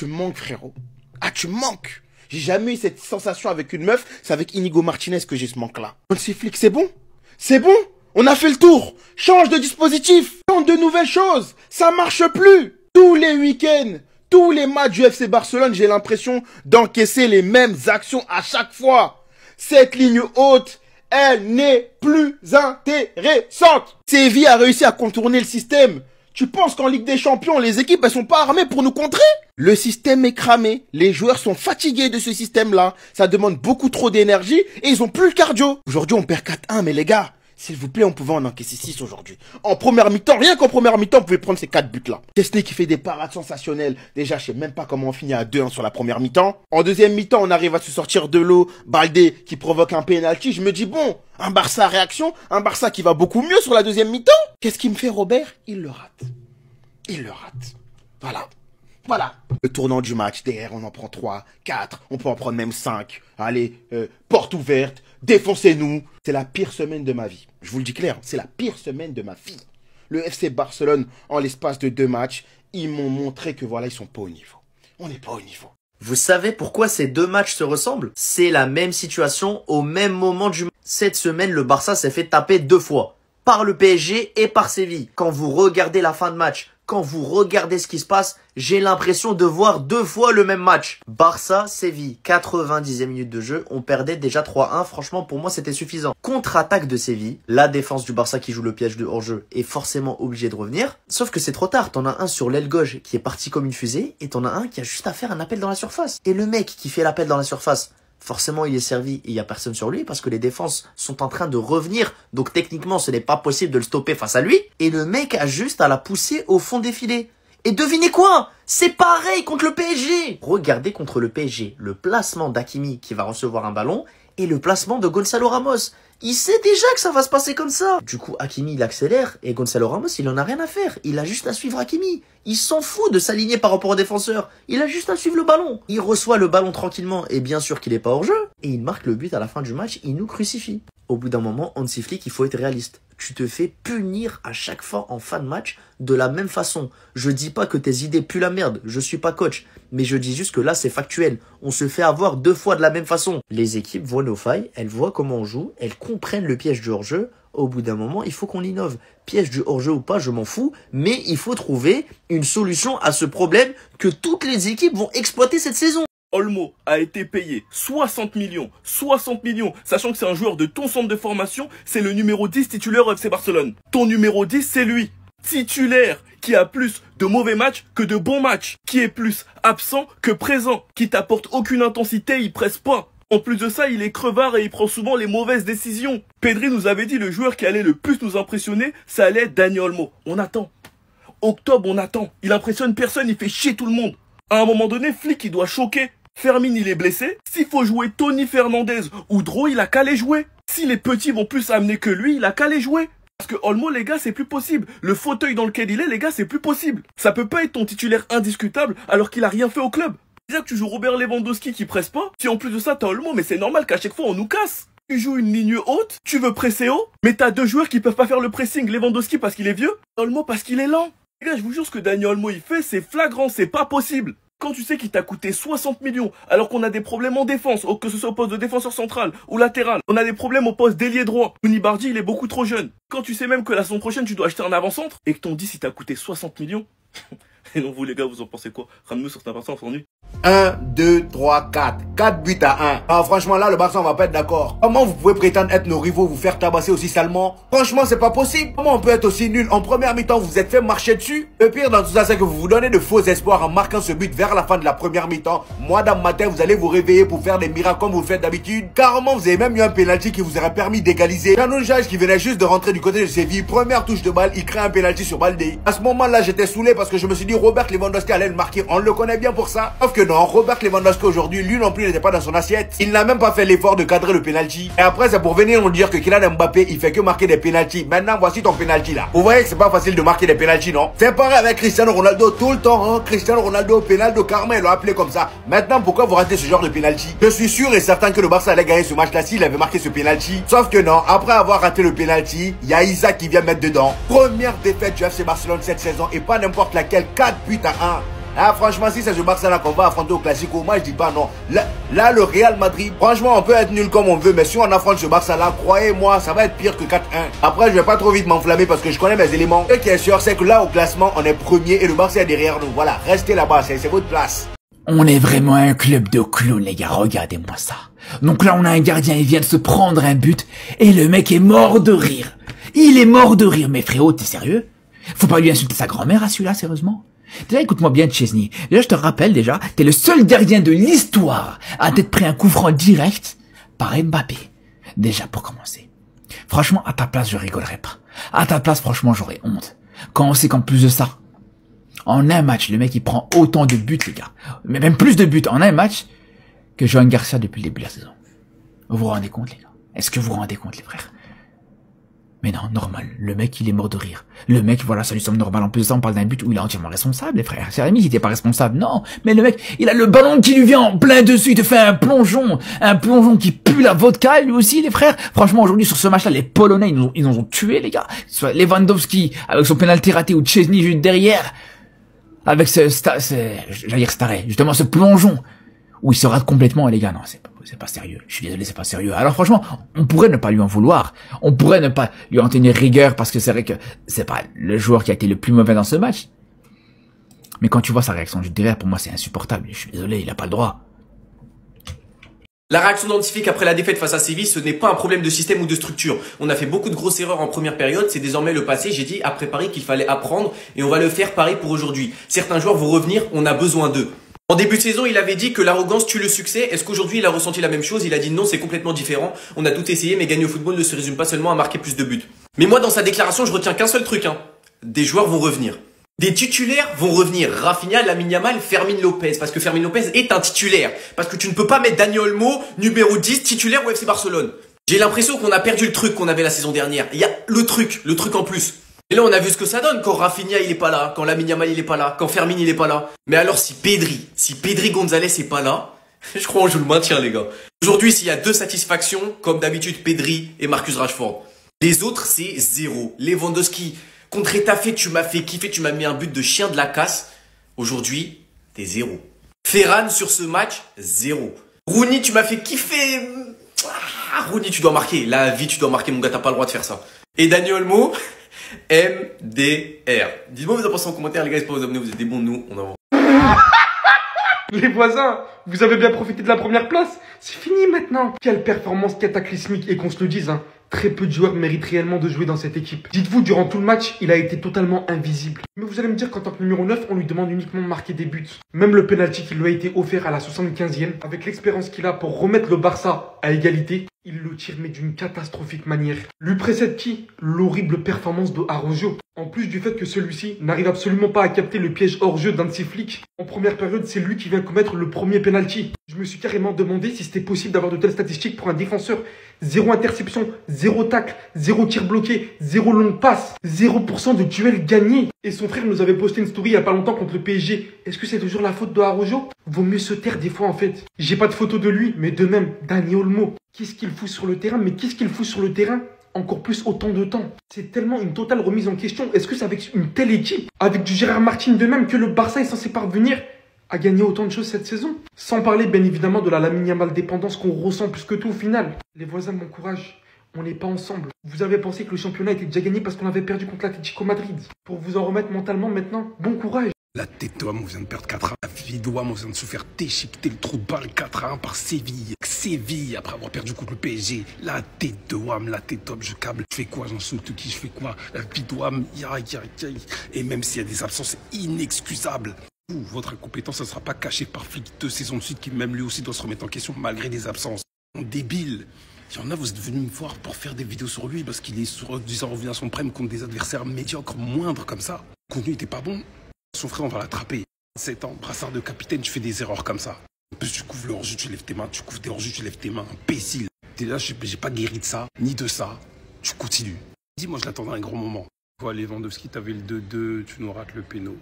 tu manques, frérot. Ah, tu manques. J'ai jamais eu cette sensation avec une meuf. C'est avec Inigo Martinez que j'ai ce manque-là. Hansi Flick, c'est bon? C'est bon? On a fait le tour. Change de dispositif. Tente de nouvelles choses. Ça marche plus. Tous les week-ends, tous les matchs du FC Barcelone, j'ai l'impression d'encaisser les mêmes actions à chaque fois. Cette ligne haute, elle n'est plus intéressante. Séville a réussi à contourner le système. Tu penses qu'en Ligue des Champions, les équipes, elles sont pas armées pour nous contrer? Le système est cramé. Les joueurs sont fatigués de ce système-là. Ça demande beaucoup trop d'énergie et ils ont plus le cardio. Aujourd'hui, on perd 4-1, mais les gars, s'il vous plaît, on pouvait en encaisser 6 aujourd'hui. En première mi-temps, rien qu'en première mi-temps, on pouvait prendre ces 4 buts-là. Chesney qui fait des parades sensationnelles. Déjà, je sais même pas comment on finit à 2-1 sur la première mi-temps. En deuxième mi-temps, on arrive à se sortir de l'eau. Baldé qui provoque un penalty. Je me dis, bon, un Barça réaction, un Barça qui va beaucoup mieux sur la deuxième mi-temps. Qu'est-ce qu'il me fait, Robert? Il le rate. Il le rate. Voilà. Voilà. Le tournant du match, derrière, on en prend 3, 4, on peut en prendre même 5. Allez, porte ouverte, défoncez-nous. C'est la pire semaine de ma vie. Je vous le dis clair, c'est la pire semaine de ma vie. Le FC Barcelone, en l'espace de 2 matchs, ils m'ont montré que voilà, ils sont pas au niveau. On n'est pas au niveau. Vous savez pourquoi ces 2 matchs se ressemblent? C'est la même situation au même moment du match. Cette semaine, le Barça s'est fait taper 2 fois. Par le PSG et par Séville. Quand vous regardez la fin de match, quand vous regardez ce qui se passe, j'ai l'impression de voir 2 fois le même match. Barça-Séville, 90e minute de jeu, on perdait déjà 3-1. Franchement, pour moi, c'était suffisant. Contre-attaque de Séville, la défense du Barça qui joue le piège de hors-jeu est forcément obligée de revenir. Sauf que c'est trop tard. T'en as un sur l'aile gauche qui est parti comme une fusée et t'en as un qui a juste à faire un appel dans la surface. Et le mec qui fait l'appel dans la surface, forcément, il est servi et il n'y a personne sur lui parce que les défenses sont en train de revenir. Donc, techniquement, ce n'est pas possible de le stopper face à lui. Et le mec a juste à la pousser au fond des filets. Et devinez quoi? C'est pareil contre le PSG. Regardez contre le PSG le placement d'Hakimi qui va recevoir un ballon et le placement de Gonzalo Ramos. Il sait déjà que ça va se passer comme ça. Du coup, Hakimi, il accélère et Gonzalo Ramos, il en a rien à faire. Il a juste à suivre Hakimi. Il s'en fout de s'aligner par rapport au défenseur. Il a juste à suivre le ballon. Il reçoit le ballon tranquillement et bien sûr qu'il est pas hors jeu. Et il marque le but à la fin du match. Il nous crucifie. Au bout d'un moment, Hansi Flick, il faut être réaliste. Tu te fais punir à chaque fois en fin de match de la même façon. Je dis pas que tes idées puent la merde, je suis pas coach. Mais je dis juste que là, c'est factuel. On se fait avoir 2 fois de la même façon. Les équipes voient nos failles, elles voient comment on joue, elles comprennent le piège du hors-jeu. Au bout d'un moment, il faut qu'on innove. Piège du hors-jeu ou pas, je m'en fous. Mais il faut trouver une solution à ce problème que toutes les équipes vont exploiter cette saison. Olmo a été payé 60 millions, sachant que c'est un joueur de ton centre de formation, c'est le numéro 10 titulaire au FC Barcelone. Ton numéro 10, c'est lui. Titulaire, qui a plus de mauvais matchs que de bons matchs, qui est plus absent que présent, qui t'apporte aucune intensité, il presse pas. En plus de ça, il est crevard et il prend souvent les mauvaises décisions. Pedri nous avait dit le joueur qui allait le plus nous impressionner, ça allait être Dani Olmo. On attend. Octobre, on attend. Il impressionne personne, il fait chier tout le monde. À un moment donné, Flick, il doit choquer. Fermin, il est blessé. S'il faut jouer Tony Fernandez ou Dro, il a qu'à les jouer. Si les petits vont plus amener que lui, il a qu'à les jouer. Parce que Olmo, les gars, c'est plus possible. Le fauteuil dans lequel il est, les gars, c'est plus possible. Ça peut pas être ton titulaire indiscutable alors qu'il a rien fait au club. Déjà que tu joues Robert Lewandowski qui presse pas. Si en plus de ça, t'as Olmo, mais c'est normal qu'à chaque fois, on nous casse. Tu joues une ligne haute, tu veux presser haut, mais t'as 2 joueurs qui peuvent pas faire le pressing. Lewandowski parce qu'il est vieux, Olmo parce qu'il est lent. Les gars, je vous jure, ce que Dani Olmo, il fait, c'est flagrant, c'est pas possible. Quand tu sais qu'il t'a coûté 60 millions, alors qu'on a des problèmes en défense, que ce soit au poste de défenseur central ou latéral, on a des problèmes au poste d'ailier droit. Koulibaly, il est beaucoup trop jeune. Quand tu sais même que la saison prochaine, tu dois acheter un avant-centre, et que ton 10, il t'a coûté 60 millions. Et non, vous les gars, vous en pensez quoi? Ramenez-nous sur cet avant-centre, on s'ennuie. 1, 2, 3, 4. 4 buts à 1. Ah, franchement, là, le Barça, on va pas être d'accord. Comment vous pouvez prétendre être nos rivaux, vous faire tabasser aussi salement? Franchement, c'est pas possible. Comment on peut être aussi nul? En première mi-temps, vous vous êtes fait marcher dessus. Le pire dans tout ça, c'est que vous vous donnez de faux espoirs en marquant ce but vers la fin de la première mi-temps. Moi, dans matin, vous allez vous réveiller pour faire des miracles comme vous le faites d'habitude. Carrément, vous avez même eu un penalty qui vous aurait permis d'égaliser. Janoujaj qui venait juste de rentrer du côté de Séville. Première touche de balle, il crée un penalty sur Baldé. À ce moment-là, j'étais saoulé parce que je me suis dit Robert Lewandowski allait le marquer. On le connaît bien pour ça. Sauf que non, Robert Lewandowski aujourd'hui, lui non plus n'était pas dans son assiette. Il n'a même pas fait l'effort de cadrer le penalty. Et après, c'est pour venir nous dire que Kylian Mbappé, il fait que marquer des penalties. Maintenant, voici ton penalty là. Vous voyez que c'est pas facile de marquer des penalties, non? C'est pareil avec Cristiano Ronaldo tout le temps, hein. Cristiano Ronaldo, penalty karma, il l'a appelé comme ça. Maintenant, pourquoi vous ratez ce genre de penalty? Je suis sûr et certain que le Barça allait gagner ce match-là s'il avait marqué ce penalty. Sauf que non, après avoir raté le penalty, il y a Isaac qui vient mettre dedans. Première défaite du FC Barcelone cette saison et pas n'importe laquelle, 4 buts à 1. Ah, franchement, si c'est ce Barça-là qu'on va affronter au Classico, moi je dis pas non. Là, le Real Madrid, franchement, on peut être nul comme on veut, mais si on affronte ce Barça-là, croyez-moi, ça va être pire que 4-1. Après, je vais pas trop vite m'enflammer parce que je connais mes éléments. Ce qui est sûr, c'est que là, au classement, on est premier et le Barça est derrière nous. Voilà, restez là-bas, c'est votre place. On est vraiment un club de clowns, les gars, regardez-moi ça. Donc là, on a un gardien, il vient de se prendre un but, et le mec est mort de rire. Il est mort de rire, mais frérot, t'es sérieux? Faut pas lui insulter sa grand-mère à celui-là, sérieusement? Déjà, écoute-moi bien, Chesney. Déjà, je te rappelle, t'es le seul gardien de l'histoire à t'être pris un coup franc direct par Mbappé. Déjà, pour commencer. Franchement, à ta place, je rigolerais pas. À ta place, franchement, j'aurais honte. Quand on sait qu'en plus de ça, en un match, le mec, il prend autant de buts, les gars. Mais même plus de buts en un match que Johan Garcia depuis le début de la saison. Vous vous rendez compte, les gars? Est-ce que vous vous rendez compte, les frères? Mais non, normal. Le mec, il est mort de rire. Le mec, voilà, ça lui semble normal. En plus de ça, on parle d'un but où il est entièrement responsable, les frères. C'est Rémi, il était pas responsable. Non. Mais le mec, il a le ballon qui lui vient en plein dessus. Il te fait un plongeon. Un plongeon qui pue la vodka, lui aussi, les frères. Franchement, aujourd'hui, sur ce match-là, les Polonais, ils nous ont tués, les gars. Soit Lewandowski, avec son pénalty raté, ou Chesney juste derrière. Avec j'allais dire Staré. Justement, ce plongeon. Où il se rate complètement, et les gars, non, c'est pas sérieux. Je suis désolé, c'est pas sérieux. Alors franchement, on pourrait ne pas lui en vouloir. On pourrait ne pas lui en tenir rigueur parce que c'est vrai que c'est pas le joueur qui a été le plus mauvais dans ce match. Mais quand tu vois sa réaction juste derrière, pour moi, c'est insupportable. Je suis désolé, il a pas le droit. La réaction d'Hansi après la défaite face à Séville, ce n'est pas un problème de système ou de structure. On a fait beaucoup de grosses erreurs en première période, c'est désormais le passé. J'ai dit après Paris qu'il fallait apprendre et on va le faire pareil pour aujourd'hui. Certains joueurs vont revenir, on a besoin d'eux. En début de saison, il avait dit que l'arrogance tue le succès. Est-ce qu'aujourd'hui, il a ressenti la même chose? Il a dit non, c'est complètement différent. On a tout essayé, mais gagner au football ne se résume pas seulement à marquer plus de buts. Mais moi, dans sa déclaration, je retiens qu'un seul truc. Des joueurs vont revenir. Des titulaires vont revenir. Rafinha, Lamine Yamal, Fermin Lopez. Parce que Fermin Lopez est un titulaire. Parce que tu ne peux pas mettre Dani Olmo, numéro 10, titulaire au FC Barcelone. J'ai l'impression qu'on a perdu le truc qu'on avait la saison dernière. Il y a le truc en plus. Et là, on a vu ce que ça donne quand Rafinha, il est pas là, quand Lamine Yamal, il est pas là, quand Fermin, il est pas là. Mais alors, si Pedri Gonzalez est pas là, je crois qu'on joue le maintien, les gars. Aujourd'hui, s'il y a 2 satisfactions, comme d'habitude, Pedri et Marcus Rashford. Les autres, c'est 0. Lewandowski, contre Etafé, tu m'as fait kiffer, tu m'as mis un but de chien de la casse. Aujourd'hui, t'es 0. Ferran, sur ce match, 0. Rooney, tu m'as fait kiffer. Rooney, tu dois marquer. La vie, tu dois marquer, mon gars, t'as pas le droit de faire ça. Et Dani Olmo, MDR. Dites-moi vous en pensez en commentaire, les gars, n'hésitez pas à vous abonner, vous êtes des bons de nous, on avance. Les voisins, vous avez bien profité de la première place. C'est fini maintenant. Quelle performance cataclysmique, et qu'on se le dise, très peu de joueurs méritent réellement de jouer dans cette équipe. Dites-vous, durant tout le match, il a été totalement invisible. Mais vous allez me dire qu'en tant que numéro 9, on lui demande uniquement de marquer des buts. Même le penalty qui lui a été offert à la 75e, avec l'expérience qu'il a pour remettre le Barça à égalité, il le tire mais d'une catastrophique manière. Lui précède qui? L'horrible performance de Araujo. En plus du fait que celui-ci n'arrive absolument pas à capter le piège hors-jeu d'un de ses flics. En première période, c'est lui qui vient commettre le premier penalty. Je me suis carrément demandé si c'était possible d'avoir de telles statistiques pour un défenseur. 0 interception, 0 tacle, 0 tir bloqué, 0 longue passe, 0% de duel gagné. Et son frère nous avait posté une story il y a pas longtemps contre le PSG. Est-ce que c'est toujours la faute de Araujo? Vaut mieux se taire des fois en fait. J'ai pas de photo de lui, mais de même, Dani Olmo. Qu'est-ce qu'il fout sur le terrain? Mais qu'est-ce qu'il fout sur le terrain? Encore plus autant de temps. C'est tellement une totale remise en question. Est-ce que c'est avec une telle équipe, avec du Gérard Martin de même, que le Barça est censé parvenir à gagner autant de choses cette saison? Sans parler bien évidemment de la Lamine Yamal dépendance qu'on ressent plus que tout au final. Les voisins, mon courage, on n'est pas ensemble. Vous avez pensé que le championnat était déjà gagné parce qu'on avait perdu contre l'Atlético Madrid. Pour vous en remettre mentalement maintenant, bon courage. La tête d'homme, on vient de perdre 4-1. La vie d'homme, on vient de se faire déchiqueter le trou de balle 4-1 par Séville. Séville, après avoir perdu contre le PSG. La tête de Wam, la tête d'homme, je câble. Je fais quoi? J'insulte qui? Je fais quoi? La vie de Wam, et même s'il y a des absences inexcusables. Votre incompétence, ça ne sera pas cachée par Flick 2 saisons de suite qui même lui aussi doit se remettre en question malgré des absences. Débile. Il y en a, vous êtes venus me voir pour faire des vidéos sur lui parce qu'il est sur revenu à son prime contre des adversaires médiocres, moindres comme ça. Le contenu n'était pas bon. Son frère, on va l'attraper. 7 ans, brassard de capitaine, tu fais des erreurs comme ça. En plus, tu couvres le hors-jeu, tu lèves tes mains. Tu couvres des hors-jeu, tu lèves tes mains. Imbécile. T'es là, j'ai pas guéri de ça, ni de ça. Tu continues. Dis-moi, je l'attendais un grand moment. Voilà, Lewandowski, t'avais le 2-2, tu nous rates le péno.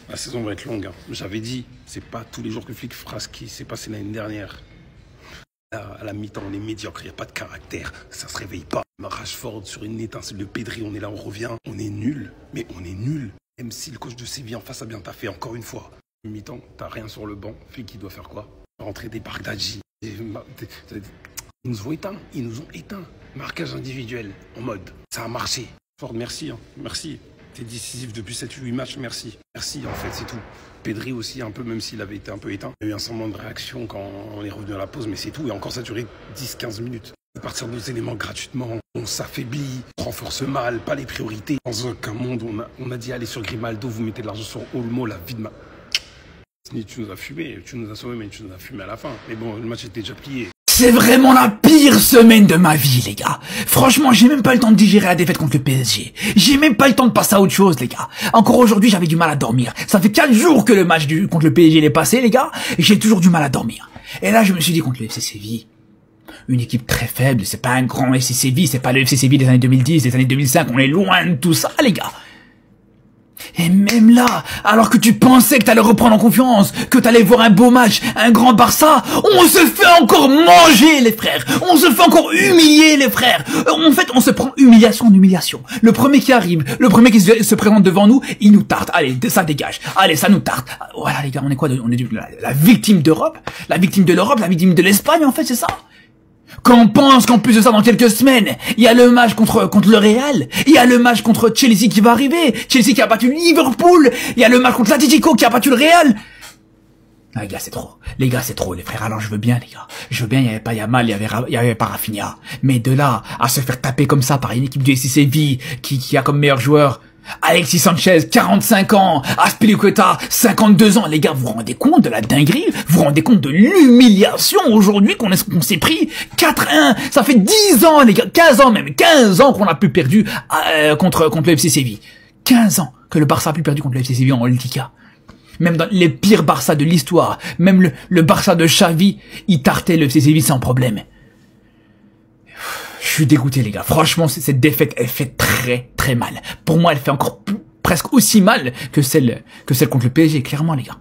La saison va être longue. J'avais dit, c'est pas tous les jours que le flic fera ce qui s'est passé l'année dernière. Là, à la mi-temps, on est médiocre, il n'y a pas de caractère. Ça se réveille pas. Rashford sur une étincelle de Pedri, on est là, on revient. On est nul, mais on est nul. Même si le coach de Séville en face a bien taffé, encore une fois. Mi-temps, t'as rien sur le banc. Flick, il doit faire quoi? Rentrer des Bardadji. Ils nous ont éteints. Ils nous ont éteints. Marquage individuel, en mode. Ça a marché. Ford, merci. Hein. Merci. T'es décisif depuis 7-8 matchs, merci. Merci, en fait, c'est tout. Pedri aussi, un peu, même s'il avait été un peu éteint. Il y a eu un semblant de réaction quand on est revenu à la pause, mais c'est tout. Et encore, ça a duré 10-15 minutes. À partir de nos éléments gratuitement, on s'affaiblit, on renforce mal, pas les priorités. Dans aucun monde, on a dit allez sur Grimaldo, vous mettez de l'argent sur Olmo, la vie de ma... Tu nous as fumé, tu nous as sauvé, mais tu nous as fumé à la fin. Mais bon, le match était déjà plié. C'est vraiment la pire semaine de ma vie, les gars. Franchement, j'ai même pas le temps de digérer la défaite contre le PSG. J'ai même pas le temps de passer à autre chose, les gars. Encore aujourd'hui, j'avais du mal à dormir. Ça fait 4 jours que le match contre le PSG est passé, les gars, et j'ai toujours du mal à dormir. Et là, je me suis dit contre le FC Séville, une équipe très faible, c'est pas un grand FC Séville, c'est pas le FC Séville des années 2010, des années 2005, on est loin de tout ça, les gars. Et même là, alors que tu pensais que t'allais reprendre en confiance, que t'allais voir un beau match, un grand Barça, on se fait encore manger, les frères. On se fait encore humilier, les frères. En fait, on se prend humiliation en humiliation. Le premier qui arrive, le premier qui se présente devant nous, il nous tarte. Allez, ça dégage. Allez, ça nous tarte. Voilà, les gars, on est quoi? On est la victime d'Europe, la victime de l'Europe, la victime de l'Espagne, en fait, c'est ça. Quand on pense qu'en plus de ça, dans quelques semaines, il y a le match contre le Real, il y a le match contre Chelsea qui va arriver, Chelsea qui a battu Liverpool, il y a le match contre l'Atlético qui a battu le Real. Ah, les gars, c'est trop. Les gars, c'est trop, les frères. Alors, je veux bien, les gars. Je veux bien, il y avait pas Yamal, il y avait pas Rafinha. Mais de là, à se faire taper comme ça par une équipe du FC Séville, qui a comme meilleur joueur Alexis Sanchez, 45 ans, Azpilicueta, 52 ans. Les gars, vous vous rendez compte de la dinguerie? Vous vous rendez compte de l'humiliation aujourd'hui qu'on s'est pris 4-1? Ça fait 10 ans, les gars, 15 ans même, 15 ans qu'on a plus perdu contre le FC Séville. 15 ans que le Barça a plus perdu contre le FC Séville en Liga. Même dans les pires Barça de l'histoire, même le Barça de Xavi, il tartait le FC Séville sans problème. Je suis dégoûté, les gars. Franchement, cette défaite, elle fait très, très mal. Pour moi, elle fait encore presque aussi mal que celle contre le PSG, clairement, les gars.